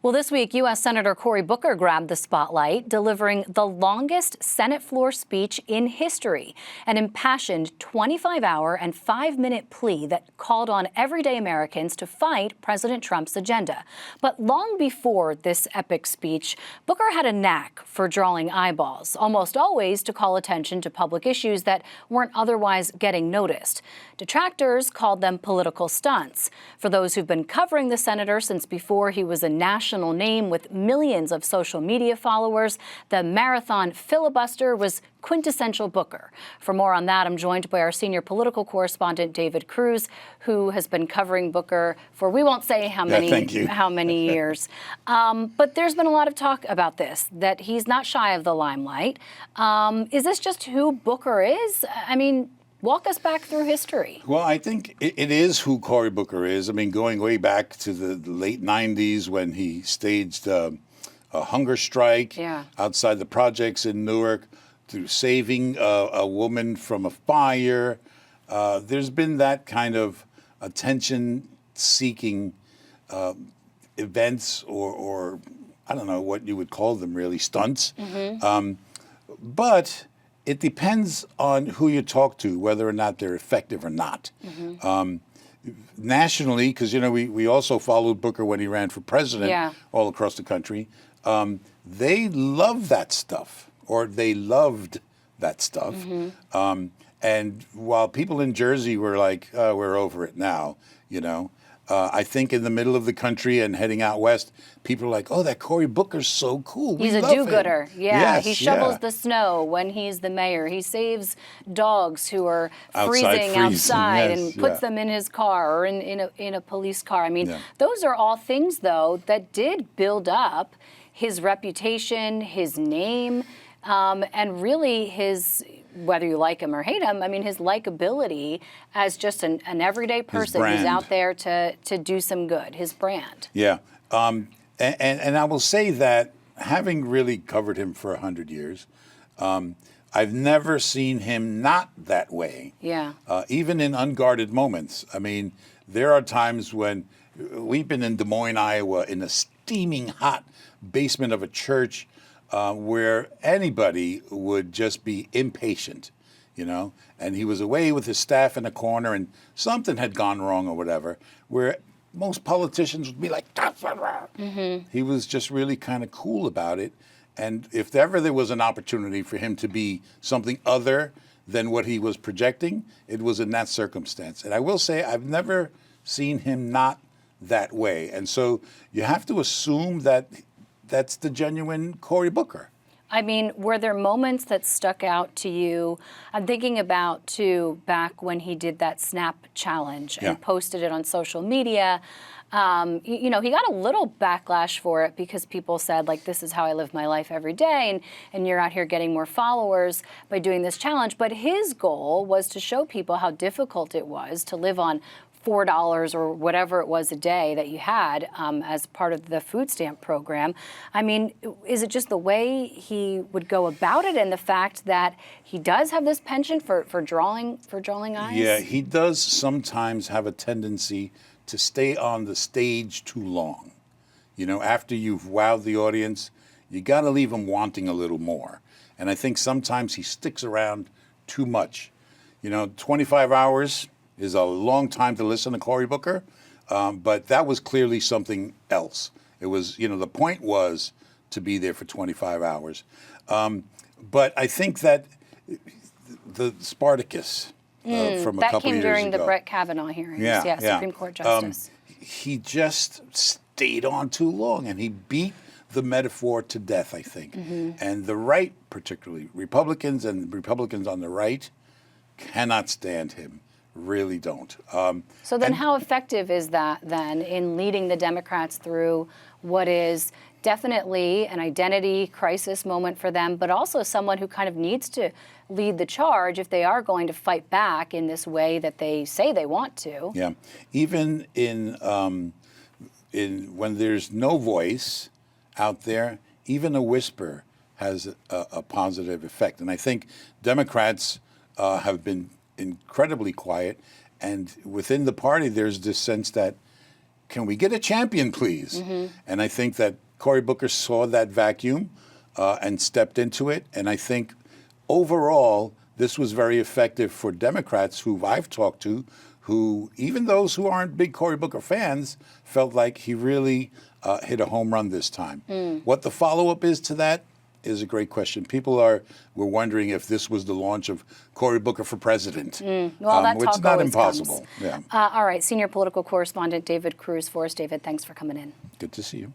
Well, this week, U.S. Senator Cory Booker grabbed the spotlight, delivering the longest Senate floor speech in history, an impassioned 25-hour and 5-minute plea that called on everyday Americans to fight President Trump's agenda. But long before this epic speech, Booker had a knack for drawing eyeballs, almost always to call attention to public issues that weren't otherwise getting noticed. Detractors called them political stunts. For those who've been covering the senator since before he was a national name with millions of social media followers, the marathon filibuster was quintessential Booker. For more on that, I'm joined by our senior political correspondent, David Cruz, who has been covering Booker for we won't say how many years. But there's been a lot of talk about this, that he's not shy of the limelight. Is this just who Booker is? I mean, walk us back through history. Well, I think it is who Cory Booker is. I mean, going way back to the late 90s when he staged a hunger strike outside the projects in Newark, through saving a woman from a fire. There's been that kind of attention-seeking events or I don't know what you would call them, really, stunts. But it depends on who you talk to, whether or not they're effective or not. Nationally, because, you know, we also followed Booker when he ran for president all across the country. They love that stuff, or they loved that stuff. And while people in Jersey were like, oh, we're over it now, you know, I think in the middle of the country and heading out west, people are like, oh, that Cory Booker's so cool. He's a do-gooder. He shovels the snow when he's the mayor. He saves dogs who are freezing outside and puts them in his car or in a police car. I mean, those are all things, though, that did build up his reputation, his name, and really his, whether you like him or hate him, I mean, his likability as just an everyday person who's out there to do some good, his brand. Yeah. And I will say that, having really covered him for 100 years, I've never seen him not that way. Even in unguarded moments. I mean, there are times when we've been in Des Moines, Iowa, in a steaming hot basement of a church, where anybody would just be impatient, you know, and he was away with his staff in a corner and something had gone wrong or whatever, where most politicians would be like, he was just really kind of cool about it. And if ever there was an opportunity for him to be something other than what he was projecting, it was in that circumstance. And I will say, I've never seen him not that way. And so you have to assume that that's the genuine Cory Booker. I mean, were there moments that stuck out to you? I'm thinking about, too, back when he did that Snap challenge and posted it on social media. You know, he got a little backlash for it because people said, like, this is how I live my life every day, and you're out here getting more followers by doing this challenge. But his goal was to show people how difficult it was to live on $4 or whatever it was a day that you had as part of the food stamp program. I mean, is it just the way he would go about it and the fact that he does have this penchant for drawing eyes? Yeah, he does sometimes have a tendency to stay on the stage too long. You know, after you've wowed the audience, you got to leave them wanting a little more. And I think sometimes he sticks around too much. You know, 25 hours is a long time to listen to Cory Booker, but that was clearly something else. It was, you know, the point was to be there for 25 hours. But I think that the Spartacus from a couple of years ago. That came during the Brett Kavanaugh hearings, Supreme Court Justice. He just stayed on too long, and he beat the metaphor to death, I think. And the right, particularly, Republicans and Republicans on the right, cannot stand him. Really don't. So then how effective is that then in leading the Democrats through what is definitely an identity crisis moment for them, but also someone who kind of needs to lead the charge if they are going to fight back in this way that they say they want to? Yeah. Even in when there's no voice out there, even a whisper has a positive effect. And I think Democrats have been incredibly quiet, and within the party there's this sense that can we get a champion, please? And I think that Cory Booker saw that vacuum and stepped into it. And I think overall, this was very effective for Democrats who I've talked to, who, even those who aren't big Cory Booker fans, felt like he really hit a home run this time. What the follow-up is to that is a great question. People were wondering if this was the launch of Cory Booker for president. Well, that which talk is not always impossible. Comes. Yeah. All right, senior political correspondent David Cruz for us. David, thanks for coming in. Good to see you.